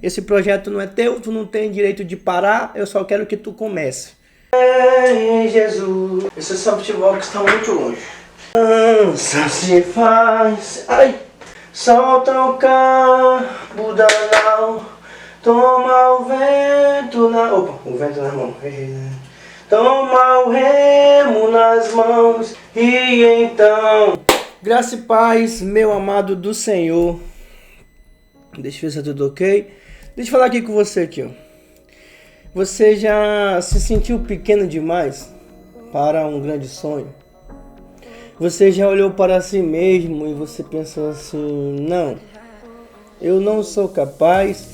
Esse projeto não é teu, tu não tem direito de parar, eu só quero que tu comece. Jesus, esse futebol que está muito longe. Dança se faz, ai, solta o cabo da nau, toma o vento na... Opa, o vento na mão. Toma o remo nas mãos e então... Graça e paz, meu amado do Senhor. Deixa eu ver se é tudo ok. Deixa eu falar aqui com você aqui, ó. Você já se sentiu pequeno demais para um grande sonho? Você já olhou para si mesmo e você pensou assim: não, eu não sou capaz,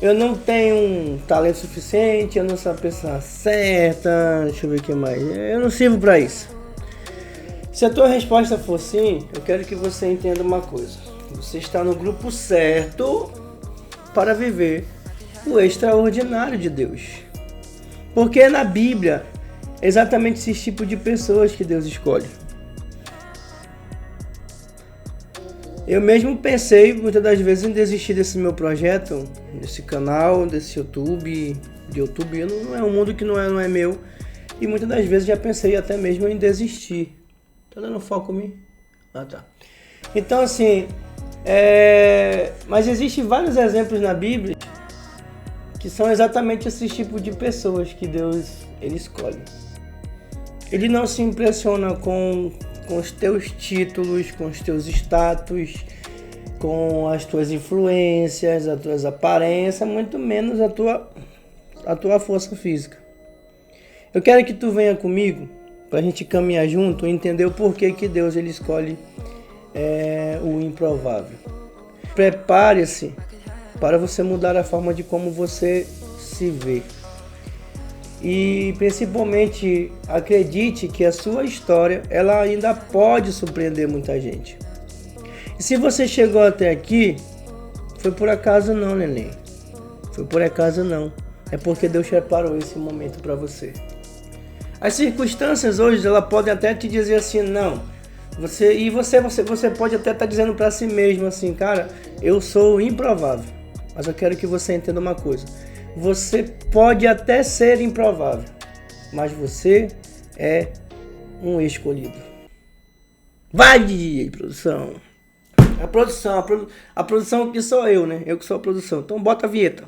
eu não tenho um talento suficiente, eu não sou a pessoa certa, deixa eu ver o que mais, eu não sirvo para isso. Se a tua resposta for sim, eu quero que você entenda uma coisa: você está no grupo certo para viver o extraordinário de Deus. Porque na Bíblia é exatamente esse tipo de pessoas que Deus escolhe. Eu mesmo pensei muitas das vezes em desistir desse meu projeto, desse canal, desse YouTube. Não é um mundo que não é meu. E muitas das vezes já pensei até mesmo em desistir. Tá dando foco em mim? Ah, tá. Então assim, mas existem vários exemplos na Bíblia que são exatamente esse tipo de pessoas que Deus ele escolhe. Ele não se impressiona com os teus títulos, com os teus status, com as tuas influências, as tuas aparências, muito menos a tua força física. Eu quero que tu venha comigo para a gente caminhar junto e entender o porquê que Deus ele escolhe o improvável. Prepare-se para você mudar a forma de como você se vê. E principalmente acredite que a sua história ela ainda pode surpreender muita gente. E se você chegou até aqui, foi por acaso não, neném. Foi por acaso não. É porque Deus preparou esse momento para você. As circunstâncias hoje ela podem até te dizer assim, não. Você pode até estar dizendo para si mesmo assim, cara, eu sou improvável. Mas eu quero que você entenda uma coisa. Você pode até ser improvável, mas você é um escolhido. Vai, DJ, produção. A produção que sou eu, né? Eu que sou a produção. Então bota a vinheta.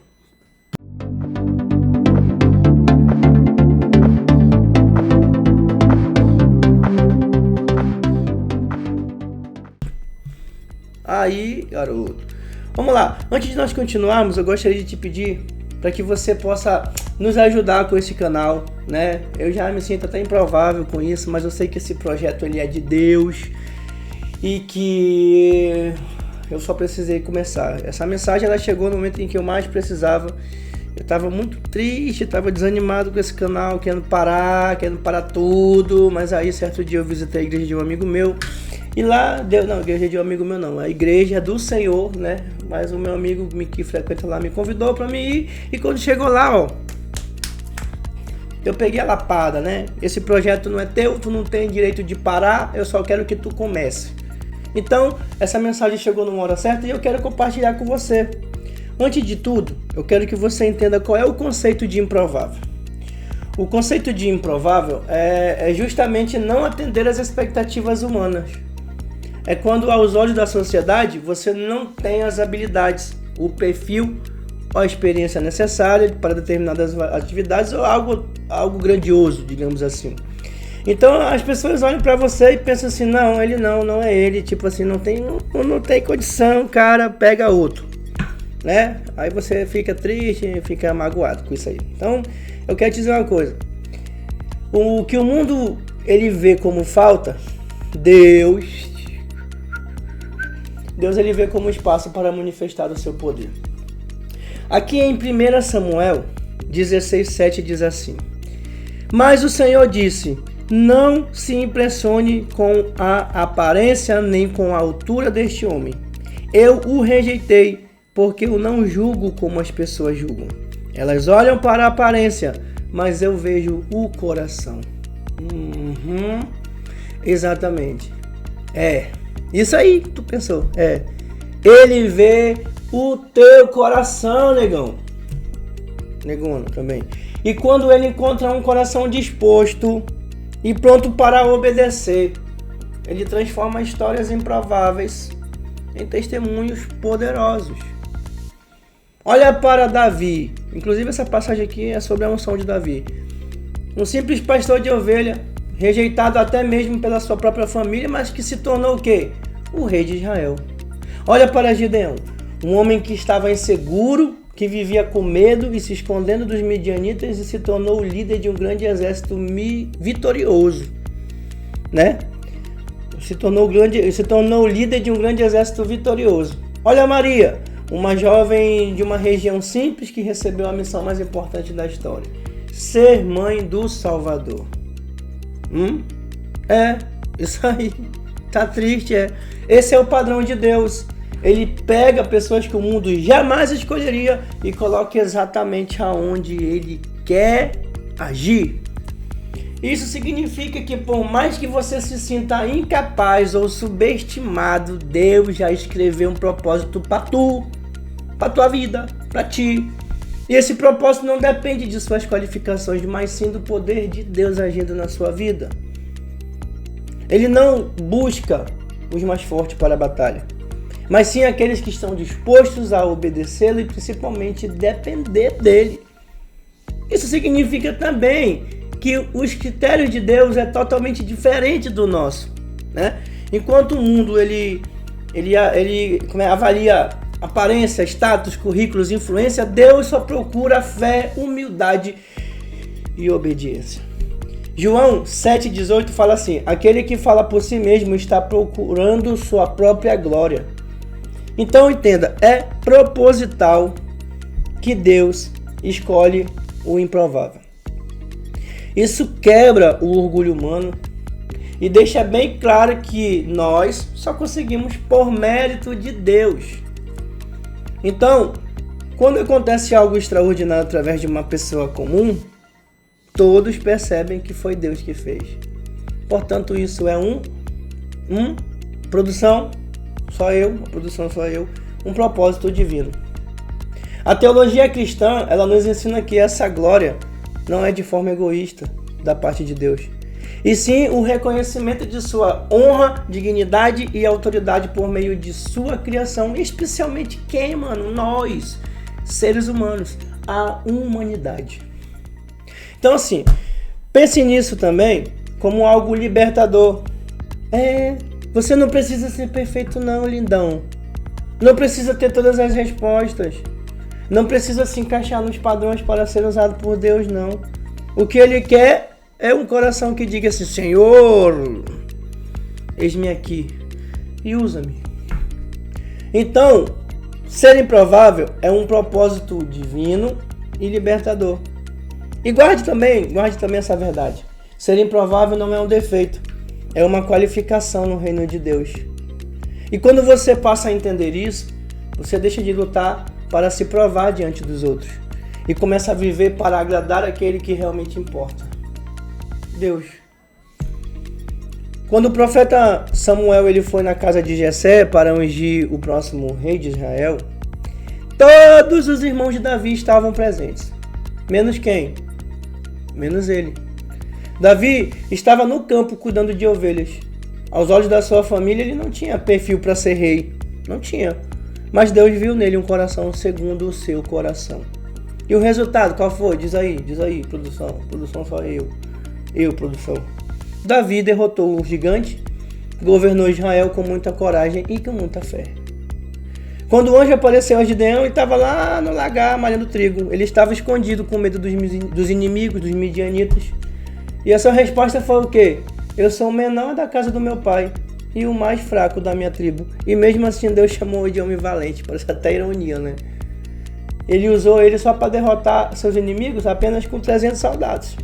Aí, garoto. Vamos lá. Antes de nós continuarmos, eu gostaria de te pedir para que você possa nos ajudar com esse canal, né? Eu já me sinto até improvável com isso, mas eu sei que esse projeto ele é de Deus e que eu só precisei começar. Essa mensagem ela chegou no momento em que eu mais precisava. Eu estava muito triste, estava desanimado com esse canal, querendo parar tudo, mas aí certo dia eu visitei a igreja de um amigo meu. E lá, a igreja de um amigo meu não, a igreja do Senhor, né? Mas o meu amigo que frequenta lá me convidou pra mim ir. E quando chegou lá, ó, eu peguei a lapada, né? Esse projeto não é teu, tu não tem direito de parar, eu só quero que tu comece. Então, essa mensagem chegou numa hora certa e eu quero compartilhar com você. Antes de tudo, eu quero que você entenda qual é o conceito de improvável. O conceito de improvável é justamente não atender às expectativas humanas. É quando aos olhos da sociedade você não tem as habilidades, o perfil ou a experiência necessária para determinadas atividades ou algo grandioso, digamos assim. Então as pessoas olham para você e pensam assim, não, ele não é ele, tipo assim, não tem condição, cara, pega outro, né? Aí você fica triste, fica magoado com isso aí. Então eu quero te dizer uma coisa, o que o mundo ele vê como falta, Deus ele vê como espaço para manifestar o seu poder. Aqui em 1 Samuel 16:7 diz assim: mas o Senhor disse, não se impressione com a aparência nem com a altura deste homem. Eu o rejeitei, porque eu não julgo como as pessoas julgam. Elas olham para a aparência, mas eu vejo o coração. Exatamente. Isso aí que tu pensou. Ele vê o teu coração, negão. Negona também. E quando ele encontra um coração disposto e pronto para obedecer, ele transforma histórias improváveis em testemunhos poderosos. Olha para Davi. Inclusive essa passagem aqui é sobre a unção de Davi. Um simples pastor de ovelha, rejeitado até mesmo pela sua própria família, mas que se tornou o quê? O rei de Israel. Olha para Gideão. Um homem que estava inseguro, que vivia com medo e se escondendo dos midianitas e se tornou o líder de um grande exército vitorioso, né? Se tornou o líder de um grande exército vitorioso. Olha Maria, uma jovem de uma região simples que recebeu a missão mais importante da história: ser mãe do Salvador. Isso aí. Tá triste, Esse é o padrão de Deus. Ele pega pessoas que o mundo jamais escolheria e coloca exatamente aonde ele quer agir. Isso significa que por mais que você se sinta incapaz ou subestimado, Deus já escreveu um propósito para tua vida, para ti. E esse propósito não depende de suas qualificações, mas sim do poder de Deus agindo na sua vida. Ele não busca os mais fortes para a batalha, mas sim aqueles que estão dispostos a obedecê-lo e principalmente depender dele. Isso significa também que os critérios de Deus é totalmente diferente do nosso, né? Enquanto o mundo ele avalia aparência, status, currículos, influência, Deus só procura fé, humildade e obediência. João 7,18 fala assim: aquele que fala por si mesmo está procurando sua própria glória. Então entenda, é proposital que Deus escolhe o improvável. Isso quebra o orgulho humano e deixa bem claro que nós só conseguimos por mérito de Deus. Então, quando acontece algo extraordinário através de uma pessoa comum, todos percebem que foi Deus que fez. Portanto, isso é produção só eu, um propósito divino. A teologia cristã, ela nos ensina que essa glória não é de forma egoísta da parte de Deus, e sim o reconhecimento de sua honra, dignidade e autoridade por meio de sua criação, especialmente quem, mano? Nós, seres humanos, a humanidade. Então assim, pense nisso também como algo libertador. Você não precisa ser perfeito não, lindão. Não precisa ter todas as respostas. Não precisa se encaixar nos padrões para ser usado por Deus, não. O que Ele quer é um coração que diga assim: Senhor, eis-me aqui e usa-me. Então, ser improvável é um propósito divino e libertador. E guarde também essa verdade. Ser improvável não é um defeito, é uma qualificação no reino de Deus. E quando você passa a entender isso, você deixa de lutar para se provar diante dos outros e começa a viver para agradar aquele que realmente importa: Deus. Quando o profeta Samuel ele foi na casa de Jessé para ungir o próximo rei de Israel, todos os irmãos de Davi estavam presentes. Menos quem? Menos ele. Davi estava no campo cuidando de ovelhas. Aos olhos da sua família ele não tinha perfil para ser rei. Não tinha. Mas Deus viu nele um coração segundo o seu coração. E o resultado qual foi? Diz aí, produção. Produção só eu. Produção. Davi derrotou o gigante, governou Israel com muita coragem e com muita fé. Quando o anjo apareceu a Gideão, ele estava lá no lagar malhando trigo. Ele estava escondido com medo dos inimigos, dos midianitas. E a sua resposta foi o quê? Eu sou o menor da casa do meu pai e o mais fraco da minha tribo. E mesmo assim Deus chamou ele de homem valente. Parece até ironia, né? Ele usou ele só para derrotar seus inimigos apenas com 300 soldados.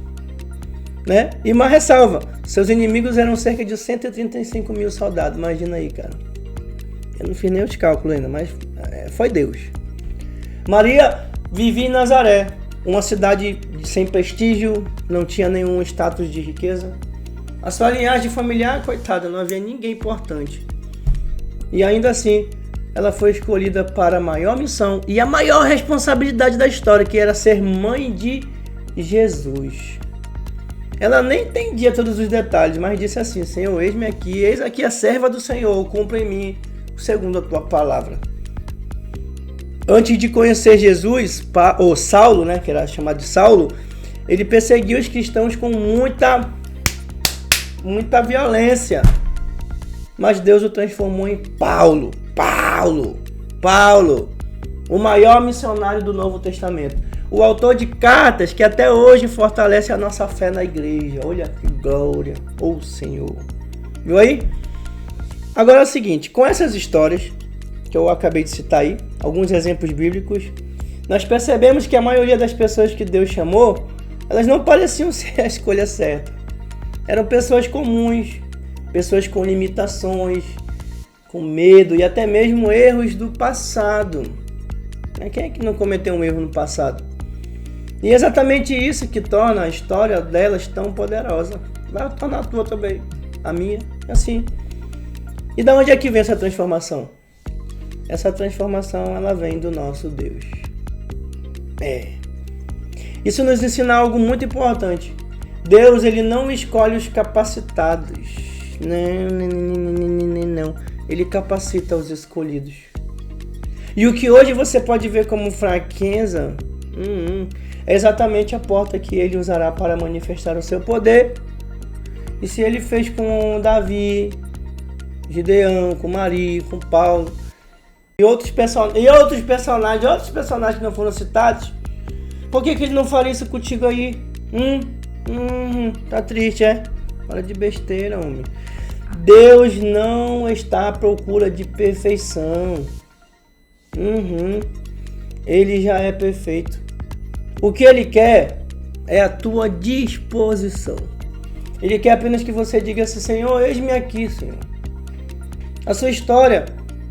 Né? E uma ressalva, seus inimigos eram cerca de 135 mil soldados. Imagina aí, cara. Eu não fiz nem os cálculos ainda, mas foi Deus. Maria vivia em Nazaré, uma cidade sem prestígio, não tinha nenhum status de riqueza. A sua linhagem familiar, coitada, não havia ninguém importante. E ainda assim, ela foi escolhida para a maior missão e a maior responsabilidade da história, que era ser mãe de Jesus. Ela nem entendia todos os detalhes, mas disse assim: Senhor, eis aqui a serva do Senhor, cumpra em mim segundo a tua palavra. Antes de conhecer Jesus, Saulo, né, que era chamado de Saulo, ele perseguiu os cristãos com muita violência. Mas Deus o transformou em Paulo, o maior missionário do Novo Testamento. O autor de cartas que até hoje fortalece a nossa fé na igreja. Olha que glória, ô Senhor. Viu aí? Agora é o seguinte, com essas histórias que eu acabei de citar aí, alguns exemplos bíblicos, nós percebemos que a maioria das pessoas que Deus chamou, elas não pareciam ser a escolha certa. Eram pessoas comuns, pessoas com limitações, com medo e até mesmo erros do passado. Quem é que não cometeu um erro no passado? E é exatamente isso que torna a história delas tão poderosa. Vai tornar a tua também, a minha, assim. E da onde é que vem essa transformação? Essa transformação, ela vem do nosso Deus. Isso nos ensina algo muito importante. Deus, ele não escolhe os capacitados. Não. Ele capacita os escolhidos. E o que hoje você pode ver como fraqueza, é exatamente a porta que ele usará para manifestar o seu poder. E se ele fez com Davi, Gideão, com Maria, com Paulo e outros personagens que não foram citados, por que ele não faria isso contigo aí? Tá triste, é? Fala de besteira, homem. Deus não está à procura de perfeição. Ele já é perfeito. O que ele quer é a tua disposição. Ele quer apenas que você diga assim: Senhor, eis-me aqui, Senhor. A sua história,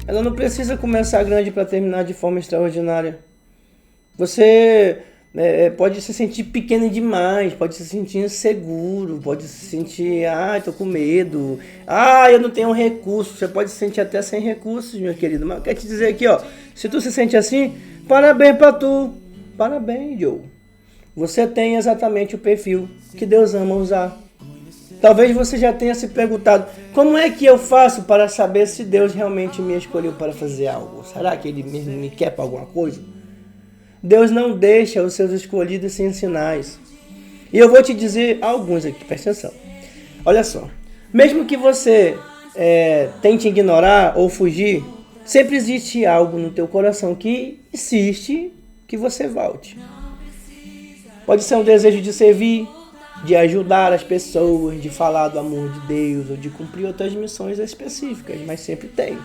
ela não precisa começar grande para terminar de forma extraordinária. Você pode se sentir pequeno demais, pode se sentir inseguro, pode se sentir, tô com medo, eu não tenho recursos. Você pode se sentir até sem recursos, meu querido. Mas eu quero te dizer aqui, se tu se sente assim, parabéns pra tu. Parabéns, Joe. Você tem exatamente o perfil que Deus ama usar. Talvez você já tenha se perguntado: como é que eu faço para saber se Deus realmente me escolheu para fazer algo? Será que Ele mesmo me quer para alguma coisa? Deus não deixa os seus escolhidos sem sinais. E eu vou te dizer alguns aqui, presta atenção. Olha só, mesmo que você tente ignorar ou fugir, sempre existe algo no teu coração que insiste que você volte. Pode ser um desejo de servir, de ajudar as pessoas, de falar do amor de Deus ou de cumprir outras missões específicas, mas sempre tem.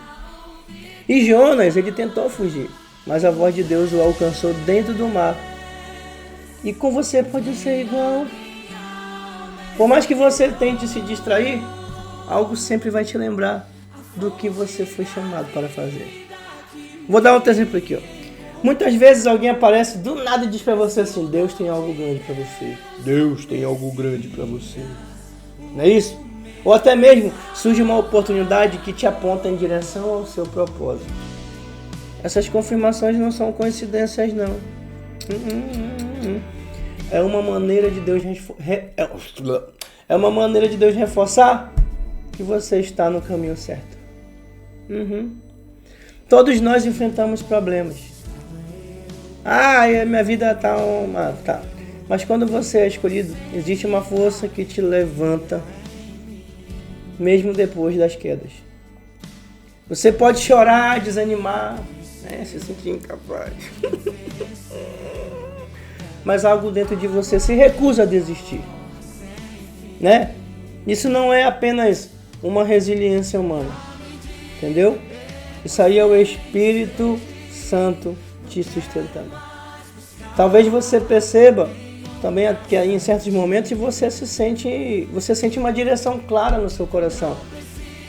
E Jonas, ele tentou fugir, mas a voz de Deus o alcançou dentro do mar. E com você pode ser igual. Por mais que você tente se distrair, algo sempre vai te lembrar do que você foi chamado para fazer. Vou dar outro exemplo aqui, Muitas vezes alguém aparece do nada e diz para você assim: Deus tem algo grande para você. Deus tem algo grande para você. Não é isso? Ou até mesmo surge uma oportunidade que te aponta em direção ao seu propósito. Essas confirmações não são coincidências, não. É uma maneira de Deus reforçar que você está no caminho certo. Todos nós enfrentamos problemas. Minha vida tá. Mas quando você é escolhido, existe uma força que te levanta, mesmo depois das quedas. Você pode chorar, desanimar, se sentir incapaz. Mas algo dentro de você se recusa a desistir. Isso não é apenas uma resiliência humana. Entendeu? Isso aí é o Espírito Santo te sustentando. Talvez você perceba também que em certos momentos você sente uma direção clara no seu coração.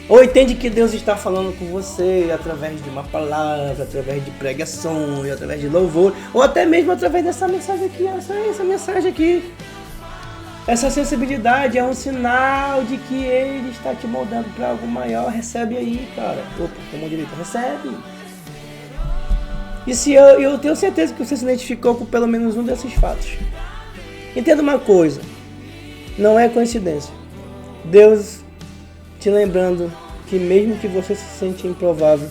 Ou entende que Deus está falando com você através de uma palavra, através de pregação, através de louvor, ou até mesmo através dessa mensagem aqui, essa mensagem aqui. Essa sensibilidade é um sinal de que Ele está te moldando para algo maior. Recebe aí, cara. Opa, com a mão direita, recebe. E se eu tenho certeza que você se identificou com pelo menos um desses fatos. Entenda uma coisa, não é coincidência. Deus te lembrando que mesmo que você se sente improvável,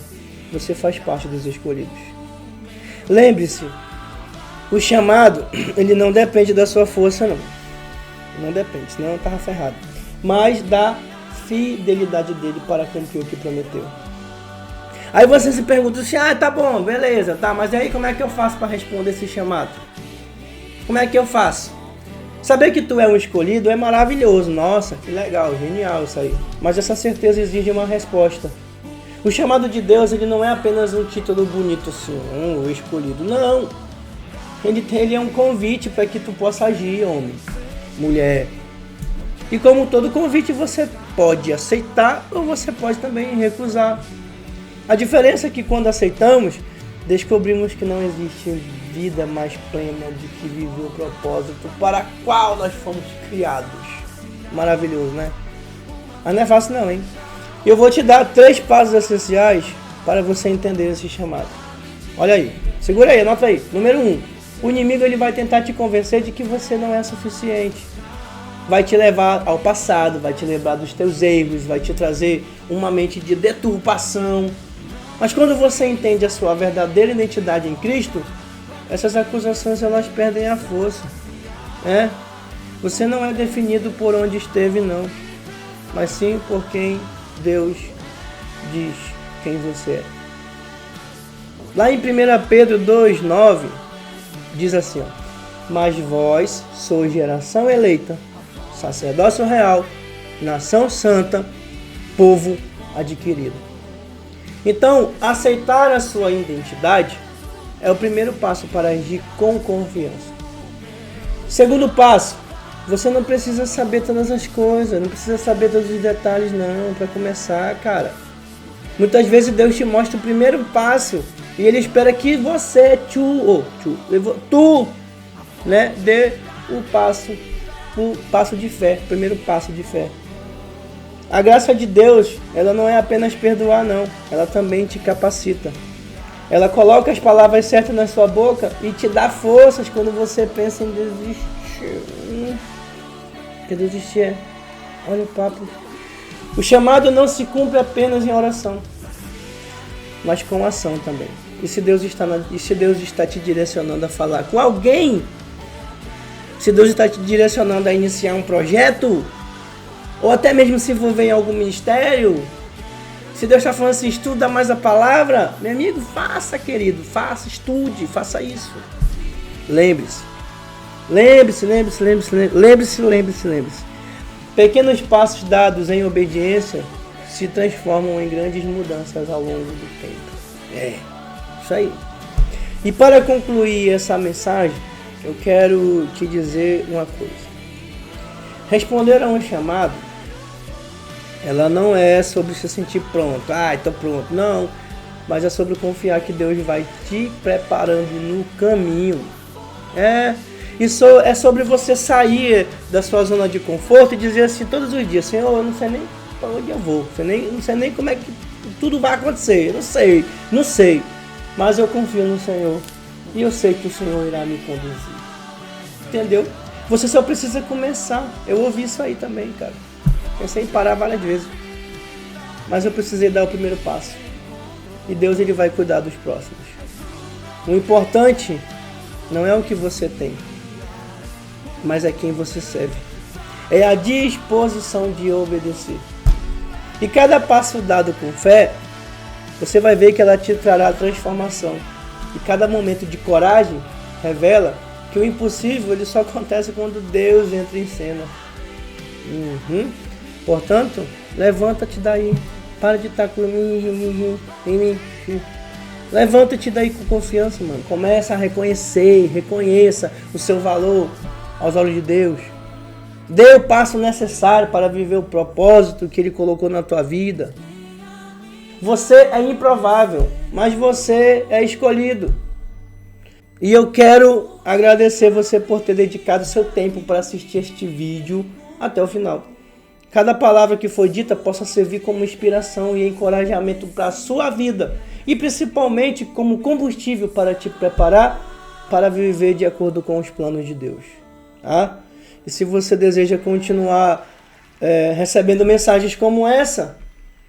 você faz parte dos escolhidos. Lembre-se, o chamado, ele não depende da sua força, não. Não depende, senão eu estava ferrado. Mas da fidelidade dele para cumprir o que prometeu. Aí você se pergunta assim, tá bom, beleza, tá, mas aí como é que eu faço para responder esse chamado? Como é que eu faço? Saber que tu é um escolhido é maravilhoso, nossa, que legal, genial isso aí. Mas essa certeza exige uma resposta. O chamado de Deus, ele não é apenas um título bonito assim, o escolhido, não. Ele é um convite para que tu possa agir, homem, mulher. E como todo convite, você pode aceitar ou você pode também recusar. A diferença é que quando aceitamos, descobrimos que não existe vida mais plena do que viver o propósito para o qual nós fomos criados. Maravilhoso, né? Mas não é fácil não, hein? Eu vou te dar 3 passos essenciais para você entender esse chamado. Olha aí, segura aí, anota aí. Número 1, o inimigo ele vai tentar te convencer de que você não é suficiente. Vai te levar ao passado, vai te lembrar dos teus erros, vai te trazer uma mente de deturpação. Mas quando você entende a sua verdadeira identidade em Cristo, essas acusações elas perdem a força. Você não é definido por onde esteve, não, mas sim por quem Deus diz quem você é. Lá em 1 Pedro 2,9 diz assim, mas vós sois geração eleita, sacerdócio real, nação santa, povo adquirido. Então, aceitar a sua identidade é o primeiro passo para agir com confiança. Segundo passo, você não precisa saber todas as coisas, não precisa saber todos os detalhes não, para começar, cara. Muitas vezes Deus te mostra o primeiro passo e Ele espera que você, dê o passo de fé, o primeiro passo de fé. A graça de Deus, ela não é apenas perdoar não, ela também te capacita. Ela coloca as palavras certas na sua boca e te dá forças quando você pensa em desistir. Que desistir olha o papo. O chamado não se cumpre apenas em oração, mas com ação também. E se Deus está te direcionando a falar com alguém, se Deus está te direcionando a iniciar um projeto, ou até mesmo se envolver em algum ministério, se Deus está falando assim, estuda mais a palavra, meu amigo, faça, querido, faça, estude, faça isso. Lembre-se. Pequenos passos dados em obediência se transformam em grandes mudanças ao longo do tempo. Isso aí. E para concluir essa mensagem, eu quero te dizer uma coisa. Responder a um chamado, ela não é sobre se sentir pronto. Estou pronto. Não. Mas é sobre confiar que Deus vai te preparando no caminho. Isso é sobre você sair da sua zona de conforto e dizer assim todos os dias, Senhor, eu não sei nem para onde eu vou. Não sei nem como é que tudo vai acontecer. Eu não sei. Mas eu confio no Senhor. E eu sei que o Senhor irá me conduzir. Entendeu? Você só precisa começar. Eu ouvi isso aí também, cara. Pensei em parar várias vezes. Mas eu precisei dar o primeiro passo. E Deus ele vai cuidar dos próximos. O importante não é o que você tem, mas é quem você serve. É a disposição de obedecer. E cada passo dado com fé, você vai ver que ela te trará transformação. E cada momento de coragem revela que o impossível ele só acontece quando Deus entra em cena. Portanto, levanta-te daí. Para de estar com mim. Levanta-te daí com confiança, mano. Começa a reconheça o seu valor aos olhos de Deus. Dê o passo necessário para viver o propósito que Ele colocou na tua vida. Você é improvável, mas você é escolhido. E eu quero agradecer você por ter dedicado seu tempo para assistir este vídeo até o final. Cada palavra que foi dita possa servir como inspiração e encorajamento para a sua vida e principalmente como combustível para te preparar para viver de acordo com os planos de Deus. Tá? E se você deseja continuar recebendo mensagens como essa,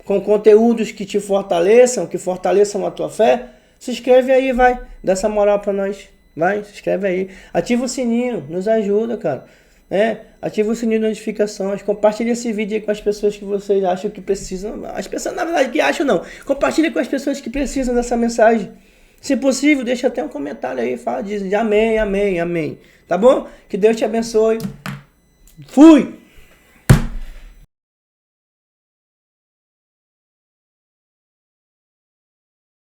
com conteúdos que te fortaleçam, que fortaleçam a tua fé, se inscreve aí, vai. Dá essa moral pra nós. Vai, se inscreve aí. Ativa o sininho, nos ajuda, cara. Ativa o sininho de notificações. Compartilha esse vídeo aí com as pessoas que vocês acham que precisam. As pessoas, na verdade, que acham não. Compartilha com as pessoas que precisam dessa mensagem. Se possível, deixa até um comentário aí. Fala, diz amém, amém, amém. Tá bom? Que Deus te abençoe. Fui!